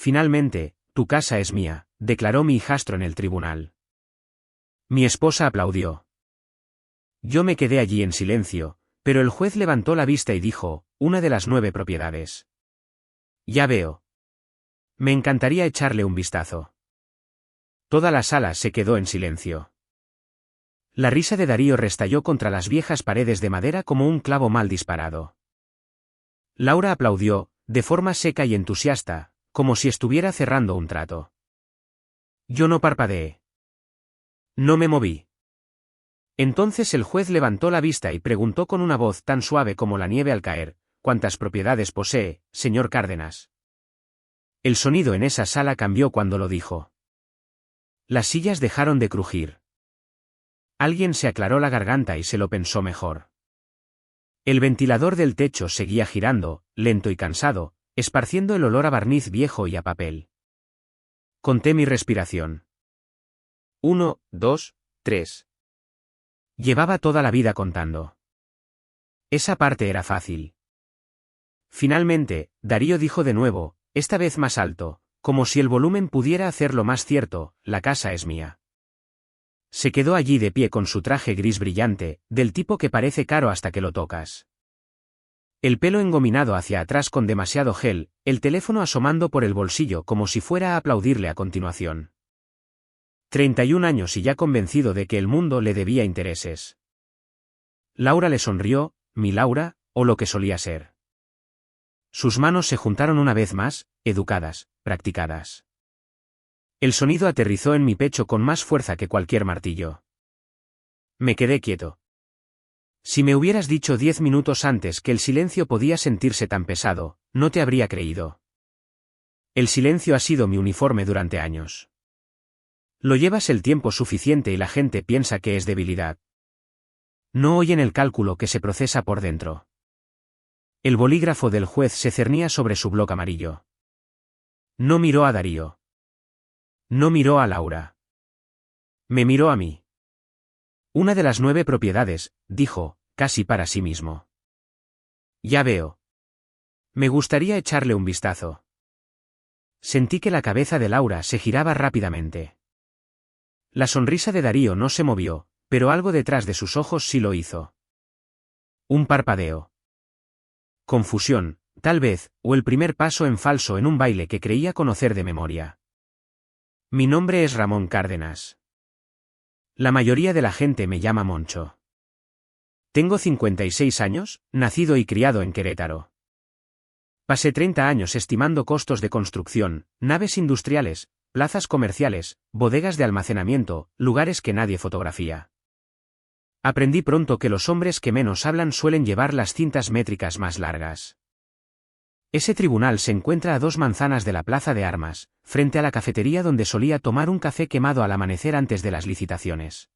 Finalmente, tu casa es mía, declaró mi hijastro en el tribunal. Mi esposa aplaudió. Yo me quedé allí en silencio, pero el juez levantó la vista y dijo, una de las 9 propiedades. Ya veo. Me encantaría echarle un vistazo. Toda la sala se quedó en silencio. La risa de Darío restalló contra las viejas paredes de madera como un clavo mal disparado. Laura aplaudió, de forma seca y entusiasta, como si estuviera cerrando un trato. Yo no parpadeé. No me moví. Entonces el juez levantó la vista y preguntó con una voz tan suave como la nieve al caer, ¿cuántas propiedades posee, señor Cárdenas? El sonido en esa sala cambió cuando lo dijo. Las sillas dejaron de crujir. Alguien se aclaró la garganta y se lo pensó mejor. El ventilador del techo seguía girando, lento y cansado, esparciendo el olor a barniz viejo y a papel. Conté mi respiración. 1, 2, 3. Llevaba toda la vida contando. Esa parte era fácil. Finalmente, Darío dijo de nuevo, esta vez más alto, como si el volumen pudiera hacerlo más cierto, la casa es mía. Se quedó allí de pie con su traje gris brillante, del tipo que parece caro hasta que lo tocas. El pelo engominado hacia atrás con demasiado gel, el teléfono asomando por el bolsillo como si fuera a aplaudirle a continuación. 31 años y ya convencido de que el mundo le debía intereses. Laura le sonrió, mi Laura, o lo que solía ser. Sus manos se juntaron una vez más, educadas, practicadas. El sonido aterrizó en mi pecho con más fuerza que cualquier martillo. Me quedé quieto. Si me hubieras dicho 10 minutos antes que el silencio podía sentirse tan pesado, no te habría creído. El silencio ha sido mi uniforme durante años. Lo llevas el tiempo suficiente y la gente piensa que es debilidad. No oyen el cálculo que se procesa por dentro. El bolígrafo del juez se cernía sobre su bloc amarillo. No miró a Darío. No miró a Laura. Me miró a mí. Una de las 9 propiedades, dijo, casi para sí mismo. Ya veo. Me gustaría echarle un vistazo. Sentí que la cabeza de Laura se giraba rápidamente. La sonrisa de Darío no se movió, pero algo detrás de sus ojos sí lo hizo. Un parpadeo. Confusión, tal vez, o el primer paso en falso en un baile que creía conocer de memoria. Mi nombre es Ramón Cárdenas. La mayoría de la gente me llama Moncho. Tengo 56 años, nacido y criado en Querétaro. Pasé 30 años estimando costos de construcción, naves industriales, plazas comerciales, bodegas de almacenamiento, lugares que nadie fotografía. Aprendí pronto que los hombres que menos hablan suelen llevar las cintas métricas más largas. Ese tribunal se encuentra a 2 manzanas de la Plaza de Armas, frente a la cafetería donde solía tomar un café quemado al amanecer antes de las licitaciones.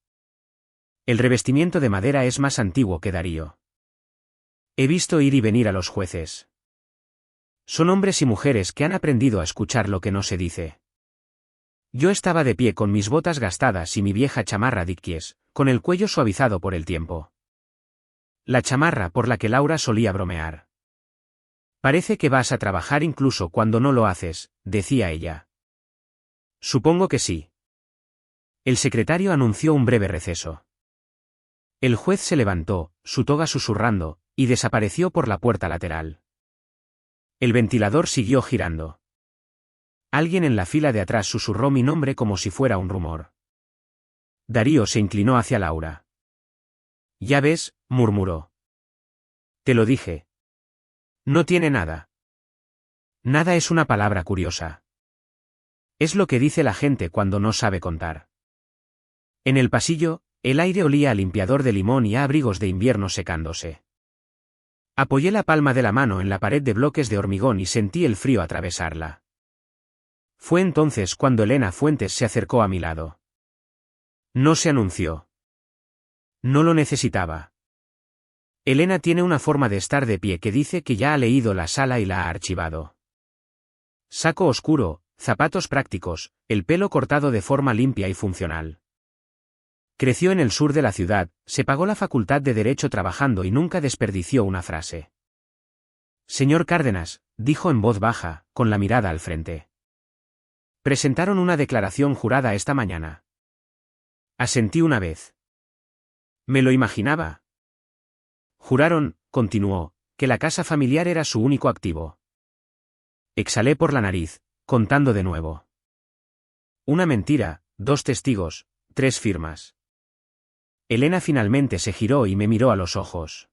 El revestimiento de madera es más antiguo que Darío. He visto ir y venir a los jueces. Son hombres y mujeres que han aprendido a escuchar lo que no se dice. Yo estaba de pie con mis botas gastadas y mi vieja chamarra Dickies, con el cuello suavizado por el tiempo. La chamarra por la que Laura solía bromear. Parece que vas a trabajar incluso cuando no lo haces, decía ella. Supongo que sí. El secretario anunció un breve receso. El juez se levantó, su toga susurrando, y desapareció por la puerta lateral. El ventilador siguió girando. Alguien en la fila de atrás susurró mi nombre como si fuera un rumor. Darío se inclinó hacia Laura. Ya ves, murmuró. Te lo dije. No tiene nada. Nada es una palabra curiosa. Es lo que dice la gente cuando no sabe contar. En el pasillo, el aire olía a limpiador de limón y a abrigos de invierno secándose. Apoyé la palma de la mano en la pared de bloques de hormigón y sentí el frío atravesarla. Fue entonces cuando Elena Fuentes se acercó a mi lado. No se anunció. No lo necesitaba. Elena tiene una forma de estar de pie que dice que ya ha leído la sala y la ha archivado. Saco oscuro, zapatos prácticos, el pelo cortado de forma limpia y funcional. Creció en el sur de la ciudad, se pagó la facultad de Derecho trabajando y nunca desperdició una frase. Señor Cárdenas, dijo en voz baja, con la mirada al frente. Presentaron una declaración jurada esta mañana. Asentí una vez. Me lo imaginaba. Juraron, continuó, que la casa familiar era su único activo. Exhalé por la nariz, contando de nuevo. Una mentira, 2 testigos, 3 firmas. Elena finalmente se giró y me miró a los ojos.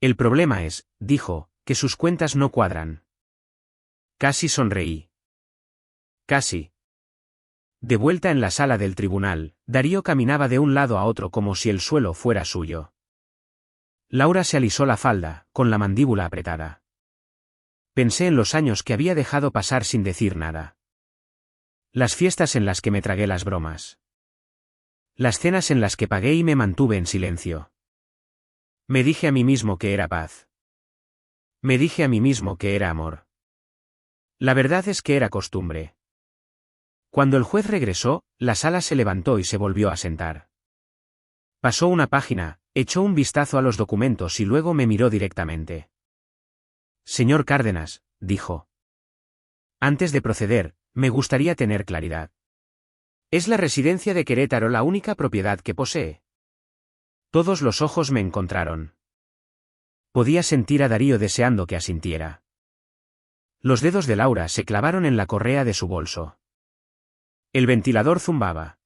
El problema es, dijo, que sus cuentas no cuadran. Casi sonreí. Casi. De vuelta en la sala del tribunal, Darío caminaba de un lado a otro como si el suelo fuera suyo. Laura se alisó la falda, con la mandíbula apretada. Pensé en los años que había dejado pasar sin decir nada. Las fiestas en las que me tragué las bromas. Las cenas en las que pagué y me mantuve en silencio. Me dije a mí mismo que era paz. Me dije a mí mismo que era amor. La verdad es que era costumbre. Cuando el juez regresó, la sala se levantó y se volvió a sentar. Pasó una página, echó un vistazo a los documentos y luego me miró directamente. Señor Cárdenas, dijo. Antes de proceder, me gustaría tener claridad. ¿Es la residencia de Querétaro la única propiedad que posee? Todos los ojos me encontraron. Podía sentir a Darío deseando que asintiera. Los dedos de Laura se clavaron en la correa de su bolso. El ventilador zumbaba.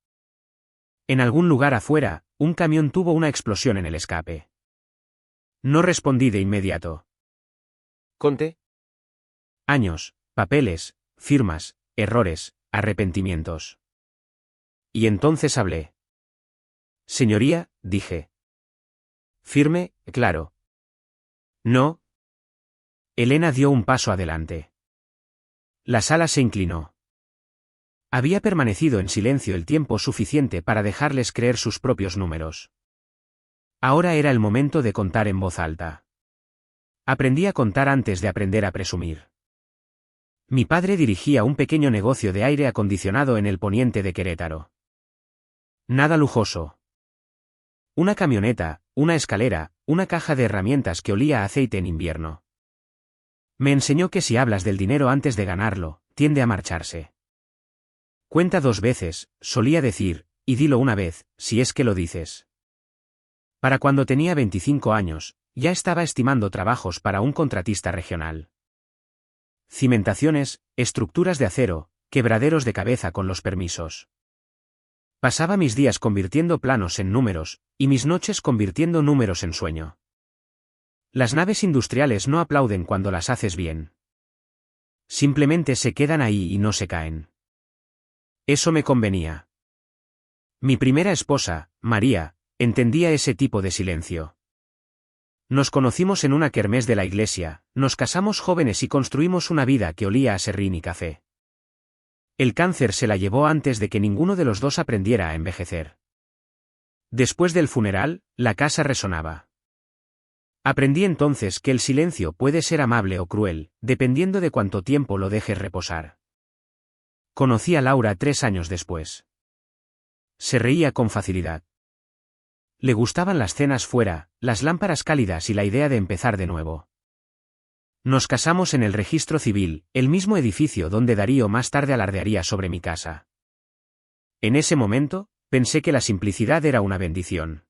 En algún lugar afuera, un camión tuvo una explosión en el escape. No respondí de inmediato. Conté. Años, papeles, firmas, errores, arrepentimientos. Y entonces hablé. Señoría, dije. Firme, claro. No. Elena dio un paso adelante. La sala se inclinó. Había permanecido en silencio el tiempo suficiente para dejarles creer sus propios números. Ahora era el momento de contar en voz alta. Aprendí a contar antes de aprender a presumir. Mi padre dirigía un pequeño negocio de aire acondicionado en el poniente de Querétaro. Nada lujoso. Una camioneta, una escalera, una caja de herramientas que olía a aceite en invierno. Me enseñó que si hablas del dinero antes de ganarlo, tiende a marcharse. Cuenta 2 veces, solía decir, y dilo una vez, si es que lo dices. Para cuando tenía 25 años, ya estaba estimando trabajos para un contratista regional. Cimentaciones, estructuras de acero, quebraderos de cabeza con los permisos. Pasaba mis días convirtiendo planos en números, y mis noches convirtiendo números en sueño. Las naves industriales no aplauden cuando las haces bien. Simplemente se quedan ahí y no se caen. Eso me convenía. Mi primera esposa, María, entendía ese tipo de silencio. Nos conocimos en una kermés de la iglesia, nos casamos jóvenes y construimos una vida que olía a serrín y café. El cáncer se la llevó antes de que ninguno de los dos aprendiera a envejecer. Después del funeral, la casa resonaba. Aprendí entonces que el silencio puede ser amable o cruel, dependiendo de cuánto tiempo lo dejes reposar. Conocí a Laura 3 años después. Se reía con facilidad. Le gustaban las cenas fuera, las lámparas cálidas y la idea de empezar de nuevo. Nos casamos en el registro civil, el mismo edificio donde Darío más tarde alardearía sobre mi casa. En ese momento, pensé que la simplicidad era una bendición.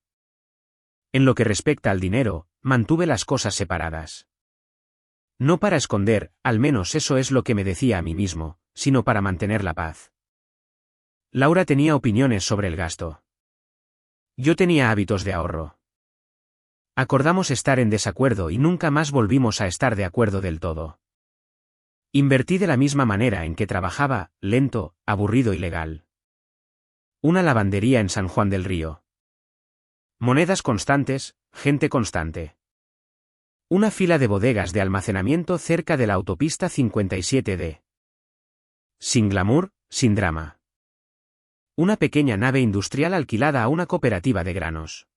En lo que respecta al dinero, mantuve las cosas separadas. No para esconder, al menos eso es lo que me decía a mí mismo, sino para mantener la paz. Laura tenía opiniones sobre el gasto. Yo tenía hábitos de ahorro. Acordamos estar en desacuerdo y nunca más volvimos a estar de acuerdo del todo. Invertí de la misma manera en que trabajaba, lento, aburrido y legal. Una lavandería en San Juan del Río. Monedas constantes, gente constante. Una fila de bodegas de almacenamiento cerca de la autopista 57D. Sin glamour, sin drama. Una pequeña nave industrial alquilada a una cooperativa de granos.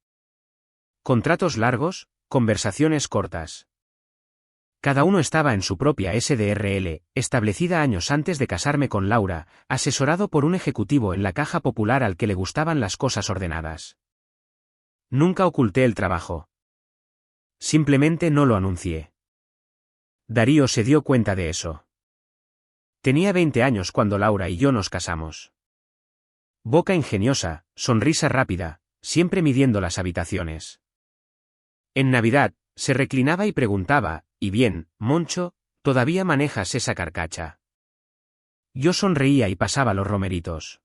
Contratos largos, conversaciones cortas. Cada uno estaba en su propia SDRL, establecida años antes de casarme con Laura, asesorado por un ejecutivo en la Caja Popular al que le gustaban las cosas ordenadas. Nunca oculté el trabajo. Simplemente no lo anuncié. Darío se dio cuenta de eso. Tenía 20 años cuando Laura y yo nos casamos. Boca ingeniosa, sonrisa rápida, siempre midiendo las habitaciones. En Navidad, se reclinaba y preguntaba, ¿y bien, Moncho, todavía manejas esa carcacha? Yo sonreía y pasaba los romeritos.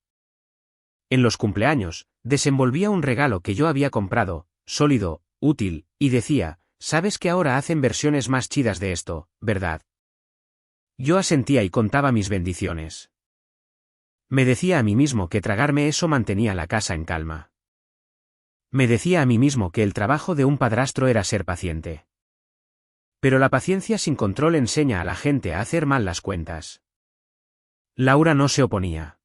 En los cumpleaños, desenvolvía un regalo que yo había comprado, sólido, útil, y decía, sabes que ahora hacen versiones más chidas de esto, ¿verdad? Yo asentía y contaba mis bendiciones. Me decía a mí mismo que tragarme eso mantenía la casa en calma. Me decía a mí mismo que el trabajo de un padrastro era ser paciente. Pero la paciencia sin control enseña a la gente a hacer mal las cuentas. Laura no se oponía.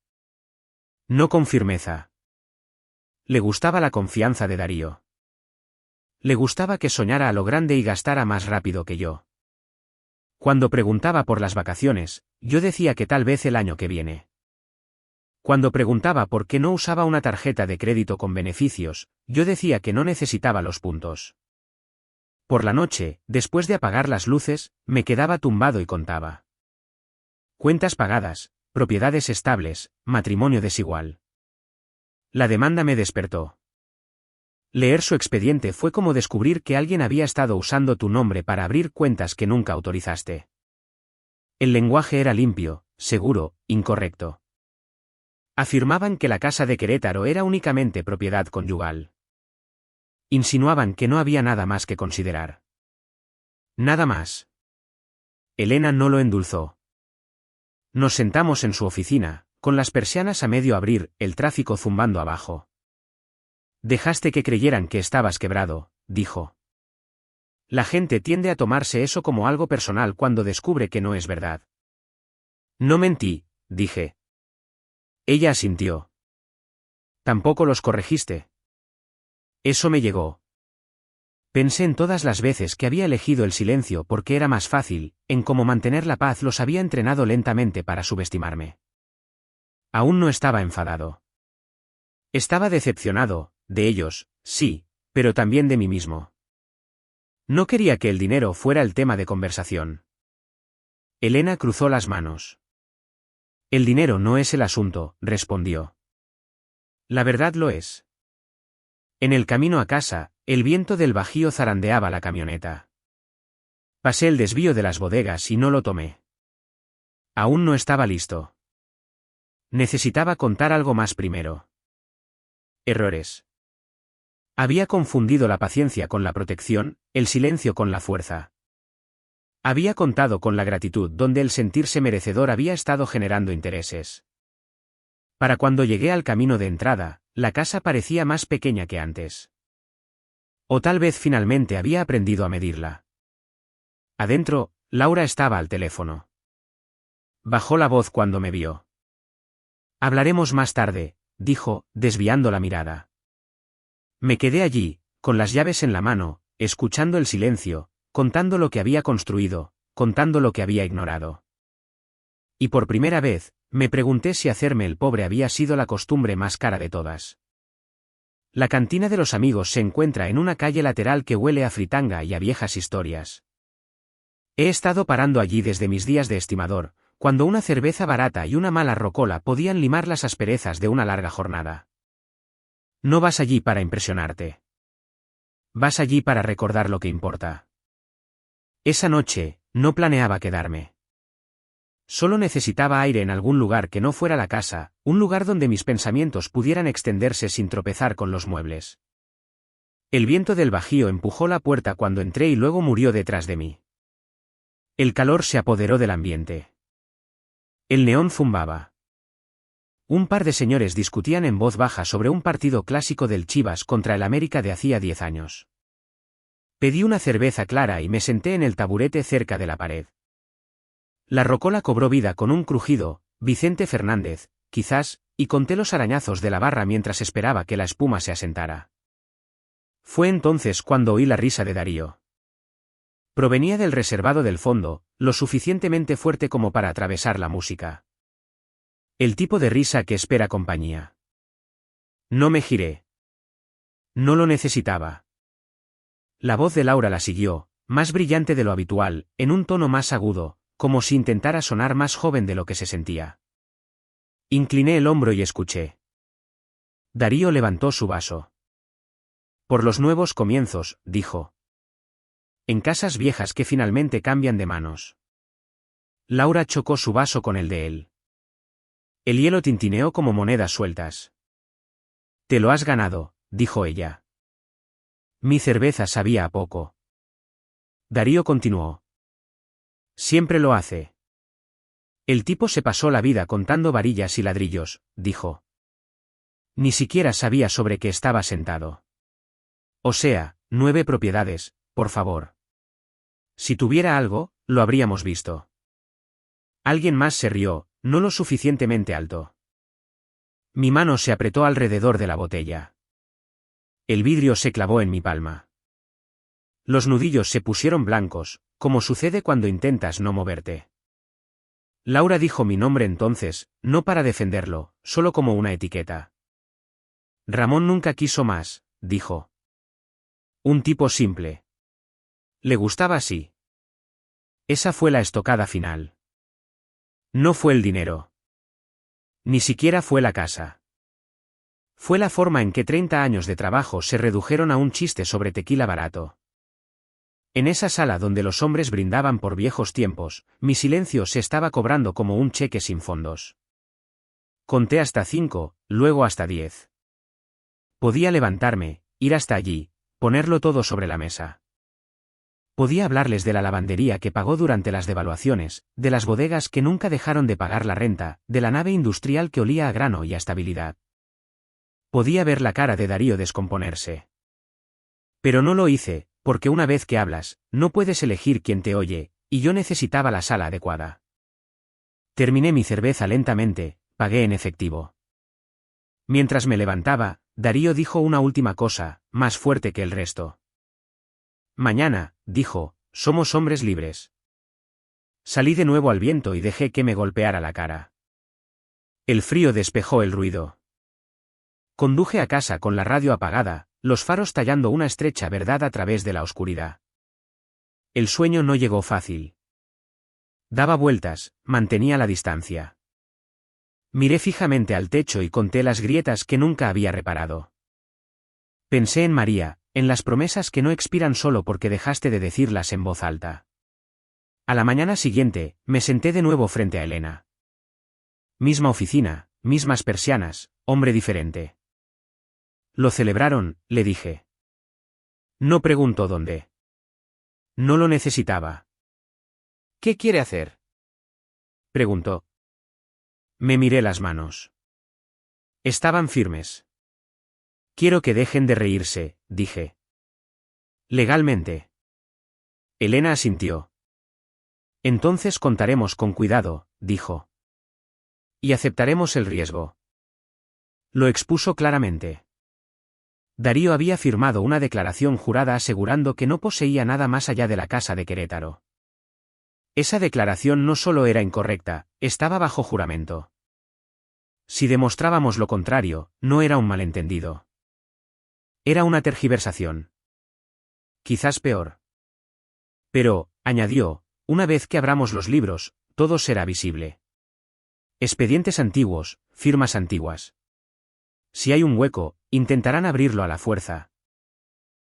No con firmeza. Le gustaba la confianza de Darío. Le gustaba que soñara a lo grande y gastara más rápido que yo. Cuando preguntaba por las vacaciones, yo decía que tal vez el año que viene. Cuando preguntaba por qué no usaba una tarjeta de crédito con beneficios, yo decía que no necesitaba los puntos. Por la noche, después de apagar las luces, me quedaba tumbado y contaba. Cuentas pagadas, propiedades estables, matrimonio desigual. La demanda me despertó. Leer su expediente fue como descubrir que alguien había estado usando tu nombre para abrir cuentas que nunca autorizaste. El lenguaje era limpio, seguro, incorrecto. Afirmaban que la casa de Querétaro era únicamente propiedad conyugal. Insinuaban que no había nada más que considerar. Nada más. Elena no lo endulzó. Nos sentamos en su oficina, con las persianas a medio abrir, el tráfico zumbando abajo. Dejaste que creyeran que estabas quebrado, dijo. La gente tiende a tomarse eso como algo personal cuando descubre que no es verdad. No mentí, dije. Ella asintió. Tampoco los corregiste. Eso me llegó. Pensé en todas las veces que había elegido el silencio porque era más fácil, en cómo mantener la paz los había entrenado lentamente para subestimarme. Aún no estaba enfadado. Estaba decepcionado, de ellos, sí, pero también de mí mismo. No quería que el dinero fuera el tema de conversación. Elena cruzó las manos. El dinero no es el asunto, respondió. La verdad lo es. En el camino a casa, el viento del Bajío zarandeaba la camioneta. Pasé el desvío de las bodegas y no lo tomé. Aún no estaba listo. Necesitaba contar algo más primero. Errores. Había confundido la paciencia con la protección, el silencio con la fuerza. Había contado con la gratitud donde el sentirse merecedor había estado generando intereses. Para cuando llegué al camino de entrada, la casa parecía más pequeña que antes. O tal vez finalmente había aprendido a medirla. Adentro, Laura estaba al teléfono. Bajó la voz cuando me vio. Hablaremos más tarde, dijo, desviando la mirada. Me quedé allí, con las llaves en la mano, escuchando el silencio, contando lo que había construido, contando lo que había ignorado. Y por primera vez, me pregunté si hacerme el pobre había sido la costumbre más cara de todas. La cantina de los amigos se encuentra en una calle lateral que huele a fritanga y a viejas historias. He estado parando allí desde mis días de estimador, cuando una cerveza barata y una mala rocola podían limar las asperezas de una larga jornada. No vas allí para impresionarte. Vas allí para recordar lo que importa. Esa noche, no planeaba quedarme. Solo necesitaba aire en algún lugar que no fuera la casa, un lugar donde mis pensamientos pudieran extenderse sin tropezar con los muebles. El viento del Bajío empujó la puerta cuando entré y luego murió detrás de mí. El calor se apoderó del ambiente. El neón zumbaba. Un par de señores discutían en voz baja sobre un partido clásico del Chivas contra el América de hacía 10 años. Pedí una cerveza clara y me senté en el taburete cerca de la pared. La rocola cobró vida con un crujido, Vicente Fernández, quizás, y conté los arañazos de la barra mientras esperaba que la espuma se asentara. Fue entonces cuando oí la risa de Darío. Provenía del reservado del fondo, lo suficientemente fuerte como para atravesar la música. El tipo de risa que espera compañía. No me giré. No lo necesitaba. La voz de Laura la siguió, más brillante de lo habitual, en un tono más agudo. como si intentara sonar más joven de lo que se sentía. Incliné el hombro y escuché. Darío levantó su vaso. Por los nuevos comienzos, dijo. En casas viejas que finalmente cambian de manos. Laura chocó su vaso con el de él. El hielo tintineó como monedas sueltas. Te lo has ganado, dijo ella. Mi cerveza sabía a poco. Darío continuó. Siempre lo hace. El tipo se pasó la vida contando varillas y ladrillos, dijo. Ni siquiera sabía sobre qué estaba sentado. O sea, 9 propiedades, por favor. Si tuviera algo, lo habríamos visto. Alguien más se rió, no lo suficientemente alto. Mi mano se apretó alrededor de la botella. El vidrio se clavó en mi palma. Los nudillos se pusieron blancos, como sucede cuando intentas no moverte. Laura dijo mi nombre entonces, no para defenderlo, solo como una etiqueta. Ramón nunca quiso más, dijo. Un tipo simple. Le gustaba así. Esa fue la estocada final. No fue el dinero. Ni siquiera fue la casa. Fue la forma en que 30 años de trabajo se redujeron a un chiste sobre tequila barato. En esa sala donde los hombres brindaban por viejos tiempos, mi silencio se estaba cobrando como un cheque sin fondos. Conté hasta 5, luego hasta 10. Podía levantarme, ir hasta allí, ponerlo todo sobre la mesa. Podía hablarles de la lavandería que pagó durante las devaluaciones, de las bodegas que nunca dejaron de pagar la renta, de la nave industrial que olía a grano y a estabilidad. Podía ver la cara de Darío descomponerse. Pero no lo hice, porque una vez que hablas, no puedes elegir quién te oye, y yo necesitaba la sala adecuada. Terminé mi cerveza lentamente, pagué en efectivo. Mientras me levantaba, Darío dijo una última cosa, más fuerte que el resto. Mañana, dijo, somos hombres libres. Salí de nuevo al viento y dejé que me golpeara la cara. El frío despejó el ruido. Conduje a casa con la radio apagada, los faros tallando una estrecha verdad a través de la oscuridad. El sueño no llegó fácil. Daba vueltas, mantenía la distancia. Miré fijamente al techo y conté las grietas que nunca había reparado. Pensé en María, en las promesas que no expiran solo porque dejaste de decirlas en voz alta. A la mañana siguiente, me senté de nuevo frente a Elena. Misma oficina, mismas persianas, hombre diferente. Lo celebraron, le dije. No preguntó dónde. No lo necesitaba. ¿Qué quiere hacer? Preguntó. Me miré las manos. Estaban firmes. Quiero que dejen de reírse, dije. Legalmente. Elena asintió. Entonces contaremos con cuidado, dijo. Y aceptaremos el riesgo. Lo expuso claramente. Darío había firmado una declaración jurada asegurando que no poseía nada más allá de la casa de Querétaro. Esa declaración no solo era incorrecta, estaba bajo juramento. Si demostrábamos lo contrario, no era un malentendido. Era una tergiversación. Quizás peor. Pero, añadió, una vez que abramos los libros, todo será visible. Expedientes antiguos, firmas antiguas. Si hay un hueco, intentarán abrirlo a la fuerza.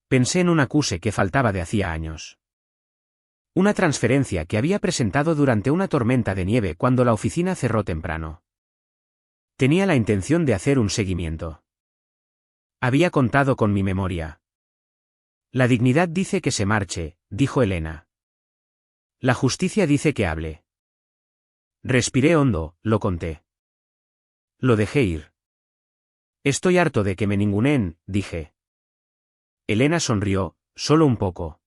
Pensé en un acuse que faltaba de hacía años. Una transferencia que había presentado durante una tormenta de nieve cuando la oficina cerró temprano. Tenía la intención de hacer un seguimiento. Había contado con mi memoria. La dignidad dice que se marche, dijo Elena. La justicia dice que hable. Respiré hondo, lo conté. Lo dejé ir. Estoy harto de que me ninguneen, dije. Elena sonrió, solo un poco.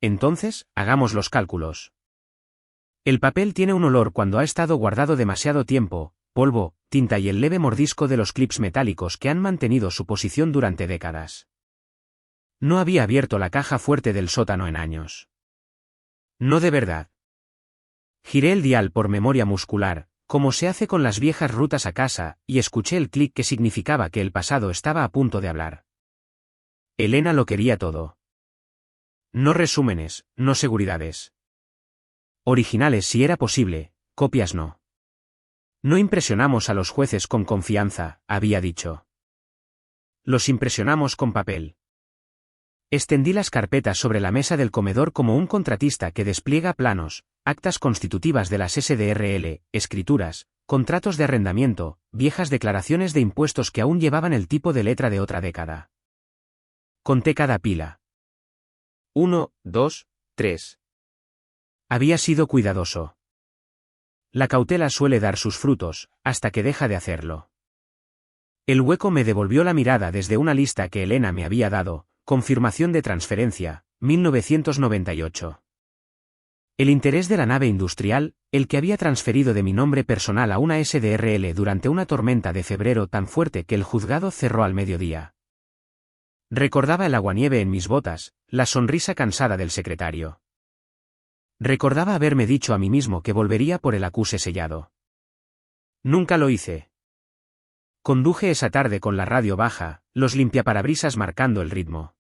Entonces, hagamos los cálculos. El papel tiene un olor cuando ha estado guardado demasiado tiempo, polvo, tinta y el leve mordisco de los clips metálicos que han mantenido su posición durante décadas. No había abierto la caja fuerte del sótano en años. No de verdad. Giré el dial por memoria muscular, como se hace con las viejas rutas a casa, y escuché el clic que significaba que el pasado estaba a punto de hablar. Elena lo quería todo. No resúmenes, no seguridades. Originales si era posible, copias no. No impresionamos a los jueces con confianza, había dicho. Los impresionamos con papel. Extendí las carpetas sobre la mesa del comedor como un contratista que despliega planos, actas constitutivas de las SDRL, escrituras, contratos de arrendamiento, viejas declaraciones de impuestos que aún llevaban el tipo de letra de otra década. Conté cada pila. 1, 2, 3. Había sido cuidadoso. La cautela suele dar sus frutos, hasta que deja de hacerlo. El hueco me devolvió la mirada desde una lista que Elena me había dado, confirmación de transferencia, 1998. El interés de la nave industrial, el que había transferido de mi nombre personal a una SDRL durante una tormenta de febrero tan fuerte que el juzgado cerró al mediodía. Recordaba el aguanieve en mis botas, la sonrisa cansada del secretario. Recordaba haberme dicho a mí mismo que volvería por el acuse sellado. Nunca lo hice. Conduje esa tarde con la radio baja, los limpiaparabrisas marcando el ritmo.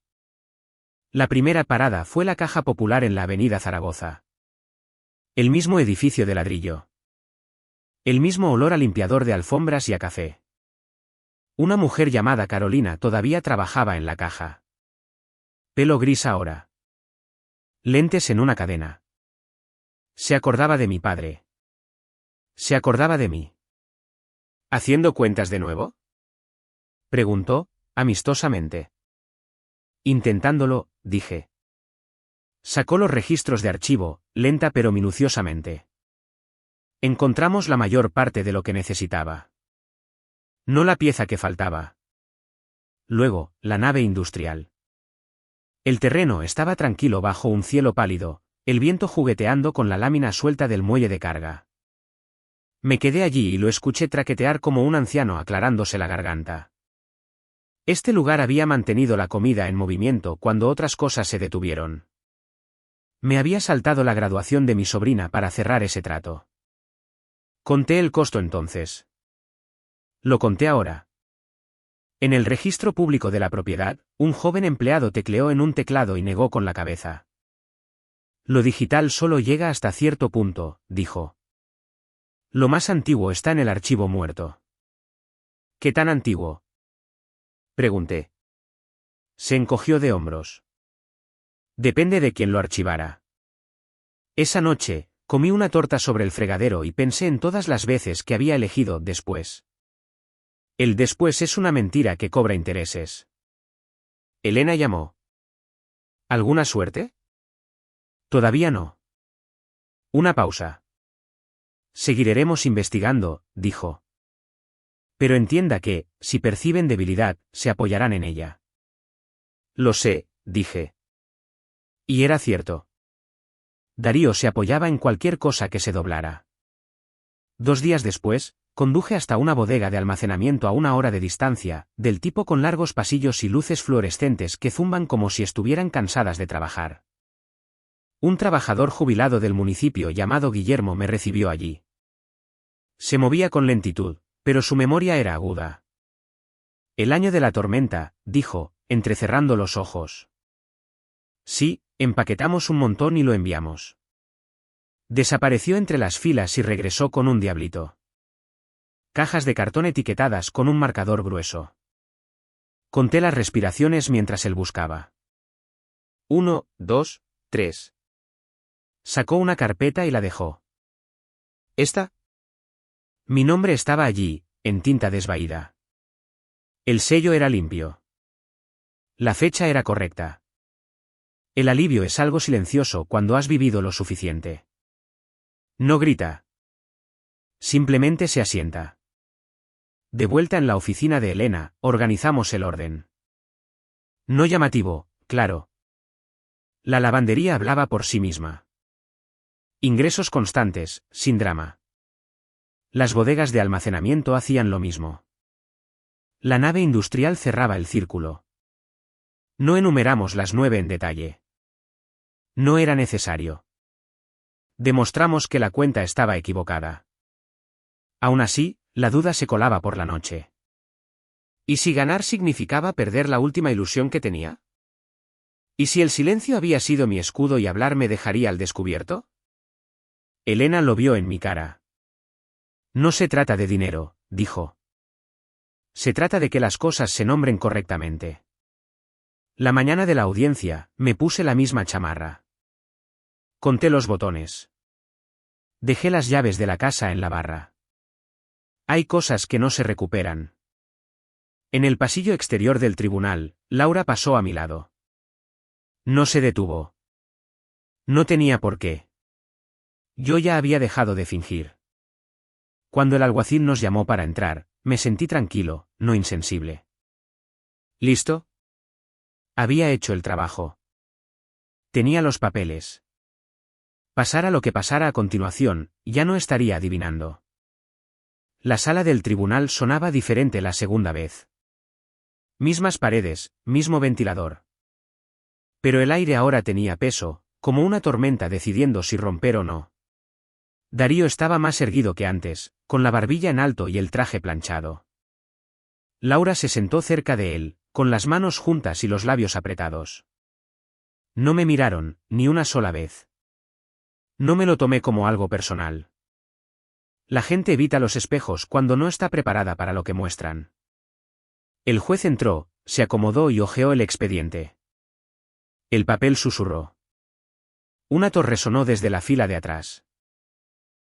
La primera parada fue la Caja Popular en la avenida Zaragoza. El mismo edificio de ladrillo. El mismo olor a limpiador de alfombras y a café. Una mujer llamada Carolina todavía trabajaba en la caja. Pelo gris ahora. Lentes en una cadena. Se acordaba de mi padre. Se acordaba de mí. ¿Haciendo cuentas de nuevo? Preguntó, amistosamente. Intentándolo, dije. Sacó los registros de archivo, lenta pero minuciosamente. Encontramos la mayor parte de lo que necesitaba. No la pieza que faltaba. Luego, la nave industrial. El terreno estaba tranquilo bajo un cielo pálido, el viento jugueteando con la lámina suelta del muelle de carga. Me quedé allí y lo escuché traquetear como un anciano aclarándose la garganta. Este lugar había mantenido la comida en movimiento cuando otras cosas se detuvieron. Me había saltado la graduación de mi sobrina para cerrar ese trato. Conté el costo entonces. Lo conté ahora. En el registro público de la propiedad, un joven empleado tecleó en un teclado y negó con la cabeza. Lo digital solo llega hasta cierto punto, dijo. Lo más antiguo está en el archivo muerto. ¿Qué tan antiguo? Pregunté. Se encogió de hombros. Depende de quién lo archivara. Esa noche, comí una torta sobre el fregadero y pensé en todas las veces que había elegido después. El después es una mentira que cobra intereses. Elena llamó. ¿Alguna suerte? Todavía no. Una pausa. Seguiremos investigando, dijo. Pero entienda que, si perciben debilidad, se apoyarán en ella. Lo sé, dije. Y era cierto. Darío se apoyaba en cualquier cosa que se doblara. 2 días después, conduje hasta una bodega de almacenamiento a 1 hora de distancia, del tipo con largos pasillos y luces fluorescentes que zumban como si estuvieran cansadas de trabajar. Un trabajador jubilado del municipio llamado Guillermo me recibió allí. Se movía con lentitud, pero su memoria era aguda. El año de la tormenta, dijo, entrecerrando los ojos. Sí, empaquetamos un montón y lo enviamos. Desapareció entre las filas y regresó con un diablito. Cajas de cartón etiquetadas con un marcador grueso. Conté las respiraciones mientras él buscaba. 1, 2, 3. Sacó una carpeta y la dejó. ¿Esta? Mi nombre estaba allí, en tinta desvaída. El sello era limpio. La fecha era correcta. El alivio es algo silencioso cuando has vivido lo suficiente. No grita. Simplemente se asienta. De vuelta en la oficina de Elena, organizamos el orden. No llamativo, claro. La lavandería hablaba por sí misma. Ingresos constantes, sin drama. Las bodegas de almacenamiento hacían lo mismo. La nave industrial cerraba el círculo. No enumeramos las 9 en detalle. No era necesario. Demostramos que la cuenta estaba equivocada. Aún así, la duda se colaba por la noche. ¿Y si ganar significaba perder la última ilusión que tenía? ¿Y si el silencio había sido mi escudo y hablar me dejaría al descubierto? Elena lo vio en mi cara. No se trata de dinero, dijo. Se trata de que las cosas se nombren correctamente. La mañana de la audiencia, me puse la misma chamarra. Conté los botones. Dejé las llaves de la casa en la barra. Hay cosas que no se recuperan. En el pasillo exterior del tribunal, Laura pasó a mi lado. No se detuvo. No tenía por qué. Yo ya había dejado de fingir. Cuando el alguacil nos llamó para entrar, me sentí tranquilo, no insensible. ¿Listo? Había hecho el trabajo. Tenía los papeles. Pasara lo que pasara a continuación, ya no estaría adivinando. La sala del tribunal sonaba diferente la segunda vez. Mismas paredes, mismo ventilador. Pero el aire ahora tenía peso, como una tormenta decidiendo si romper o no. Darío estaba más erguido que antes, con la barbilla en alto y el traje planchado. Laura se sentó cerca de él, con las manos juntas y los labios apretados. No me miraron, ni una sola vez. No me lo tomé como algo personal. La gente evita los espejos cuando no está preparada para lo que muestran. El juez entró, se acomodó y hojeó el expediente. El papel susurró. Una tos resonó desde la fila de atrás.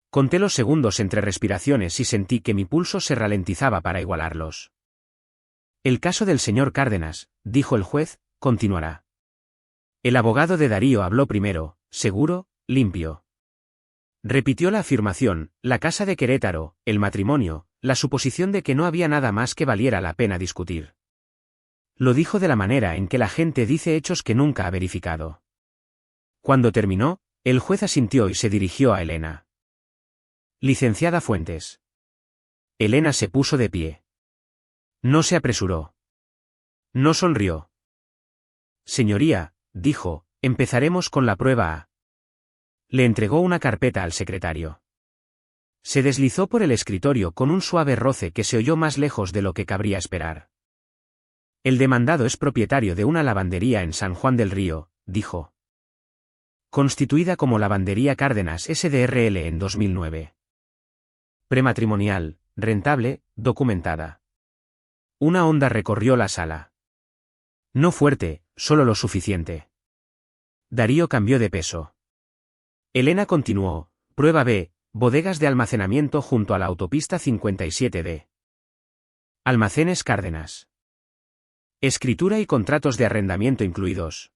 Conté los segundos entre respiraciones y sentí que mi pulso se ralentizaba para igualarlos. El caso del señor Cárdenas, dijo el juez, continuará. El abogado de Darío habló primero, seguro, limpio. Repitió la afirmación, la casa de Querétaro, el matrimonio, la suposición de que no había nada más que valiera la pena discutir. Lo dijo de la manera en que la gente dice hechos que nunca ha verificado. Cuando terminó, el juez asintió y se dirigió a Elena. Licenciada Fuentes. Elena se puso de pie. No se apresuró. No sonrió. Señoría, dijo, empezaremos con la prueba A. Le entregó una carpeta al secretario. Se deslizó por el escritorio con un suave roce que se oyó más lejos de lo que cabría esperar. El demandado es propietario de una lavandería en San Juan del Río, dijo. Constituida como Lavandería Cárdenas SDRL en 2009. Prematrimonial, rentable, documentada. Una onda recorrió la sala. No fuerte, solo lo suficiente. Darío cambió de peso. Elena continuó, prueba B, bodegas de almacenamiento junto a la autopista 57D. Almacenes Cárdenas. Escritura y contratos de arrendamiento incluidos.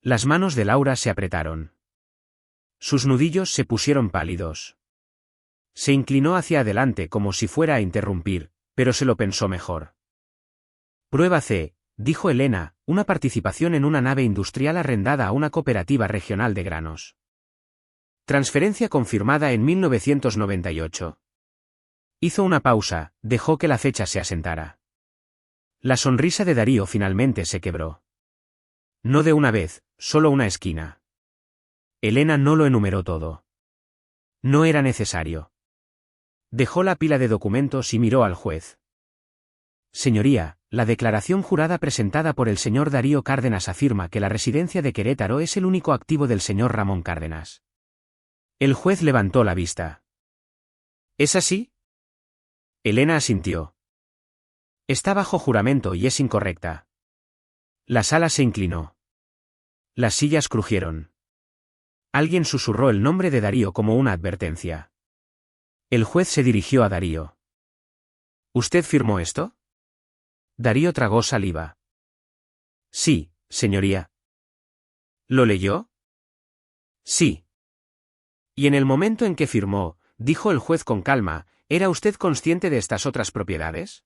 Las manos de Laura se apretaron. Sus nudillos se pusieron pálidos. Se inclinó hacia adelante como si fuera a interrumpir, pero se lo pensó mejor. Prueba C, dijo Elena, una participación en una nave industrial arrendada a una cooperativa regional de granos. Transferencia confirmada en 1998. Hizo una pausa, dejó que la fecha se asentara. La sonrisa de Darío finalmente se quebró. No de una vez, solo una esquina. Elena no lo enumeró todo. No era necesario. Dejó la pila de documentos y miró al juez. Señoría, la declaración jurada presentada por el señor Darío Cárdenas afirma que la residencia de Querétaro es el único activo del señor Ramón Cárdenas. El juez levantó la vista. ¿Es así? Elena asintió. Está bajo juramento y es incorrecta. La sala se inclinó. Las sillas crujieron. Alguien susurró el nombre de Darío como una advertencia. El juez se dirigió a Darío. ¿Usted firmó esto? Darío tragó saliva. Sí, señoría. ¿Lo leyó? Sí. Y en el momento en que firmó, dijo el juez con calma, ¿era usted consciente de estas otras propiedades?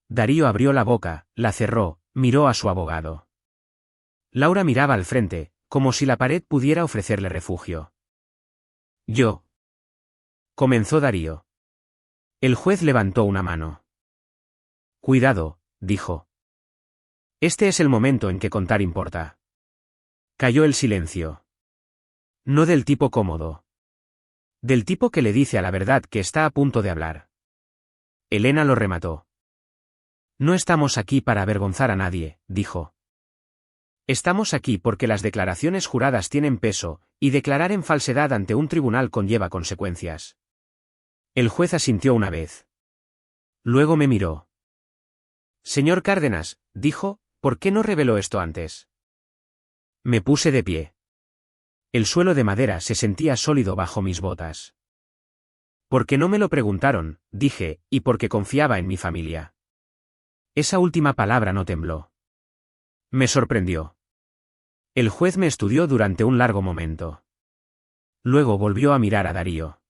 Darío abrió la boca, la cerró, miró a su abogado. Laura miraba al frente, como si la pared pudiera ofrecerle refugio. Yo. Comenzó Darío. El juez levantó una mano. Cuidado, dijo. Este es el momento en que contar importa. Cayó el silencio. No del tipo cómodo. Del tipo que le dice a la verdad que está a punto de hablar. Elena lo remató. No estamos aquí para avergonzar a nadie, dijo. Estamos aquí porque las declaraciones juradas tienen peso, y declarar en falsedad ante un tribunal conlleva consecuencias. El juez asintió una vez. Luego me miró. Señor Cárdenas, dijo, ¿por qué no reveló esto antes? Me puse de pie. El suelo de madera se sentía sólido bajo mis botas. Porque no me lo preguntaron, dije, y porque confiaba en mi familia. Esa última palabra no tembló. Me sorprendió. El juez me estudió durante un largo momento. Luego volvió a mirar a Darío.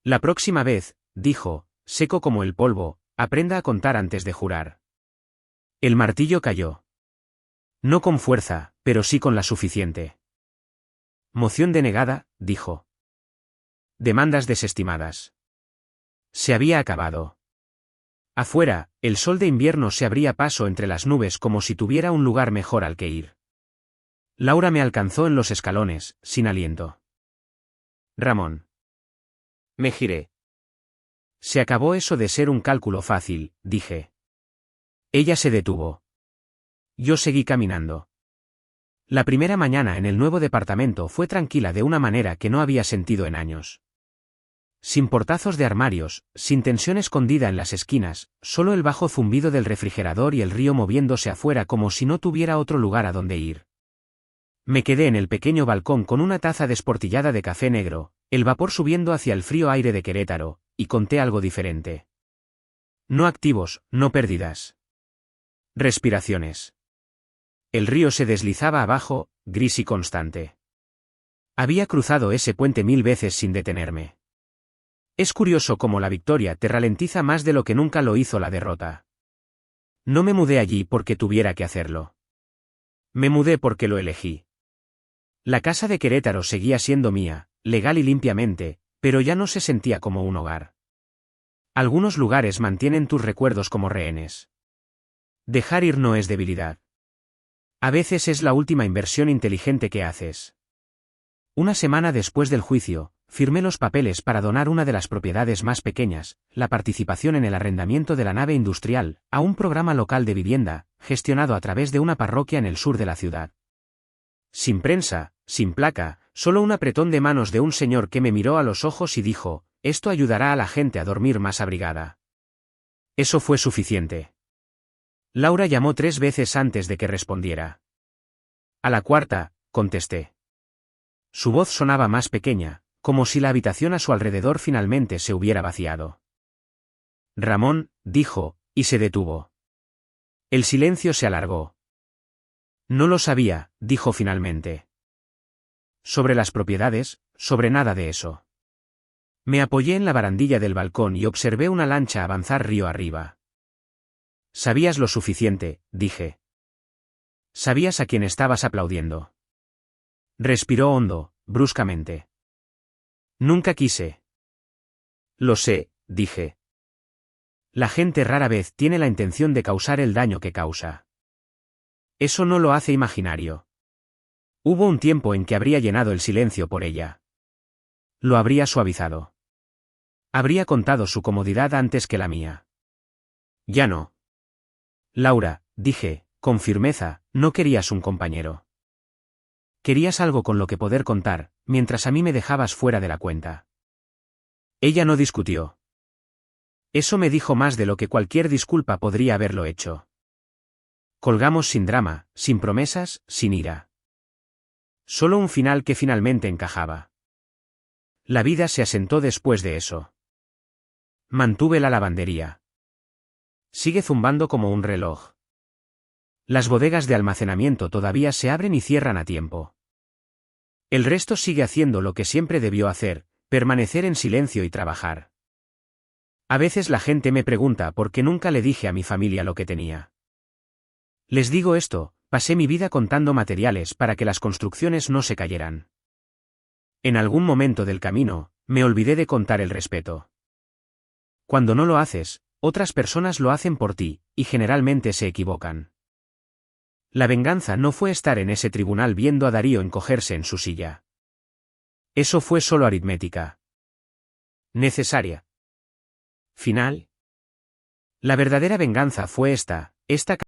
La próxima vez, dijo, seco como el polvo, aprenda a contar antes de jurar. El martillo cayó. No con fuerza, pero sí con la suficiente. Moción denegada, dijo. Demandas desestimadas. Se había acabado. Afuera, el sol de invierno se abría paso entre las nubes como si tuviera un lugar mejor al que ir. Laura me alcanzó en los escalones, sin aliento. Ramón. Me giré. Se acabó eso de ser un cálculo fácil, dije. Ella se detuvo. Yo seguí caminando. La primera mañana en el nuevo departamento fue tranquila de una manera que no había sentido en años. Sin portazos de armarios, sin tensión escondida en las esquinas, solo el bajo zumbido del refrigerador y el río moviéndose afuera como si no tuviera otro lugar a donde ir. Me quedé en el pequeño balcón con una taza desportillada de café negro, el vapor subiendo hacia el frío aire de Querétaro, y conté algo diferente. No activos, no pérdidas. Respiraciones. El río se deslizaba abajo, gris y constante. Había cruzado ese puente 1000 veces sin detenerme. Es curioso cómo la victoria te ralentiza más de lo que nunca lo hizo la derrota. No me mudé allí porque tuviera que hacerlo. Me mudé porque lo elegí. La casa de Querétaro seguía siendo mía, legal y limpiamente, pero ya no se sentía como un hogar. Algunos lugares mantienen tus recuerdos como rehenes. Dejar ir no es debilidad. A veces es la última inversión inteligente que haces. Una semana después del juicio, firmé los papeles para donar una de las propiedades más pequeñas, la participación en el arrendamiento de la nave industrial, a un programa local de vivienda, gestionado a través de una parroquia en el sur de la ciudad. Sin prensa, sin placa, solo un apretón de manos de un señor que me miró a los ojos y dijo, esto ayudará a la gente a dormir más abrigada. Eso fue suficiente. Laura llamó 3 veces antes de que respondiera. A la cuarta, contesté. Su voz sonaba más pequeña, como si la habitación a su alrededor finalmente se hubiera vaciado. Ramón, dijo, y se detuvo. El silencio se alargó. No lo sabía, dijo finalmente. Sobre las propiedades, sobre nada de eso. Me apoyé en la barandilla del balcón y observé una lancha avanzar río arriba. Sabías lo suficiente, dije. Sabías a quién estabas aplaudiendo. Respiró hondo, bruscamente. Nunca quise. Lo sé, dije. La gente rara vez tiene la intención de causar el daño que causa. Eso no lo hace imaginario. Hubo un tiempo en que habría llenado el silencio por ella. Lo habría suavizado. Habría contado su comodidad antes que la mía. Ya no. Laura, dije, con firmeza, no querías un compañero. Querías algo con lo que poder contar, mientras a mí me dejabas fuera de la cuenta. Ella no discutió. Eso me dijo más de lo que cualquier disculpa podría haberlo hecho. Colgamos sin drama, sin promesas, sin ira. Solo un final que finalmente encajaba. La vida se asentó después de eso. Mantuve la lavandería. Sigue zumbando como un reloj. Las bodegas de almacenamiento todavía se abren y cierran a tiempo. El resto sigue haciendo lo que siempre debió hacer, permanecer en silencio y trabajar. A veces la gente me pregunta por qué nunca le dije a mi familia lo que tenía. Les digo esto, pasé mi vida contando materiales para que las construcciones no se cayeran. En algún momento del camino, me olvidé de contar el respeto. Cuando no lo haces, otras personas lo hacen por ti, y generalmente se equivocan. La venganza no fue estar en ese tribunal viendo a Darío encogerse en su silla. Eso fue solo aritmética. Necesaria. Final. La verdadera venganza fue esta